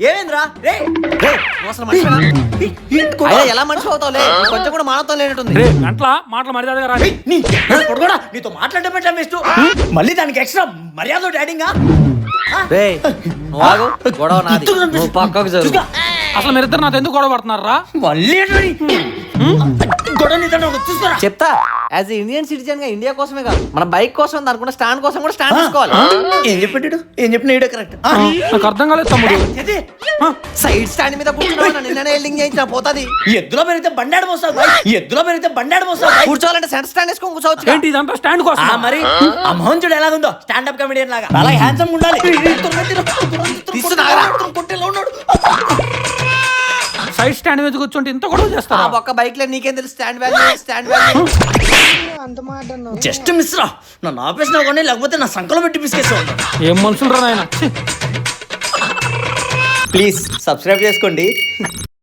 ఏమేంద్రా రే ఎలా మనిషి అవుతావులే కొంచెం కూడా మానవతం లేనట్టుంది. గంటల మాటలు మర్యాదగా రా. నీతో మాట్లాడటం వేస్ట్ మళ్ళీ దానికి ఎక్స్ట్రా మర్యాద డాడింగా గొడవ నాది నువ్వు పక్కకు జరుగు. అసలు మీరిద్దరు నాతో ఎందుకు గొడవ పడుతున్నారా? మళ్ళీ చెప్తా యాజ్ ఇండియన్ సిటిజన్ గా ఇండియా కోసమే కాదు మన బైక్ కోసం అనుకున్న స్టాండ్ కోసం కూడా స్టాండ్ తీసుకోవాలి. ఏం చెప్పిన కరెక్ట్ నాకు అర్థం కాలేదు తమ్ముడు. సైడ్ స్టాండ్ మీద కూర్చున్నా నిన్ననే ఎల్డింగ్ చేయించిన పోతాది. ఎద్దులో పెరిగితే బండాడు మోస్తావు కూర్చోవాలంటే సెంటర్ స్టాండ్ వేసుకొని కూర్చోవచ్చు. ఏంటి ఇదంతా స్టాండ్ కోసం? మరి ఆ మోహన్ చూడు ఎలాగుందో స్టాండప్ కమెడియన్ లాగా అలా హ్యాండ్సమ్ ఉండాలి. సైడ్ స్టాండ్ మీద కూర్చుంటే ఇంత గొడవ చేస్తా. ఒక్క బైక్ లో నీకేం తెలుసు స్టాండ్ వాల్యూ జస్ట్ మిస్ రా. నన్ను ఆపేసినా కానీ లేకపోతే నా సంకలో పెట్టి పిసికేస్తాను. ఏం మనుషులు రా నాయన. ప్లీజ్ సబ్స్క్రైబ్ చేసుకోండి.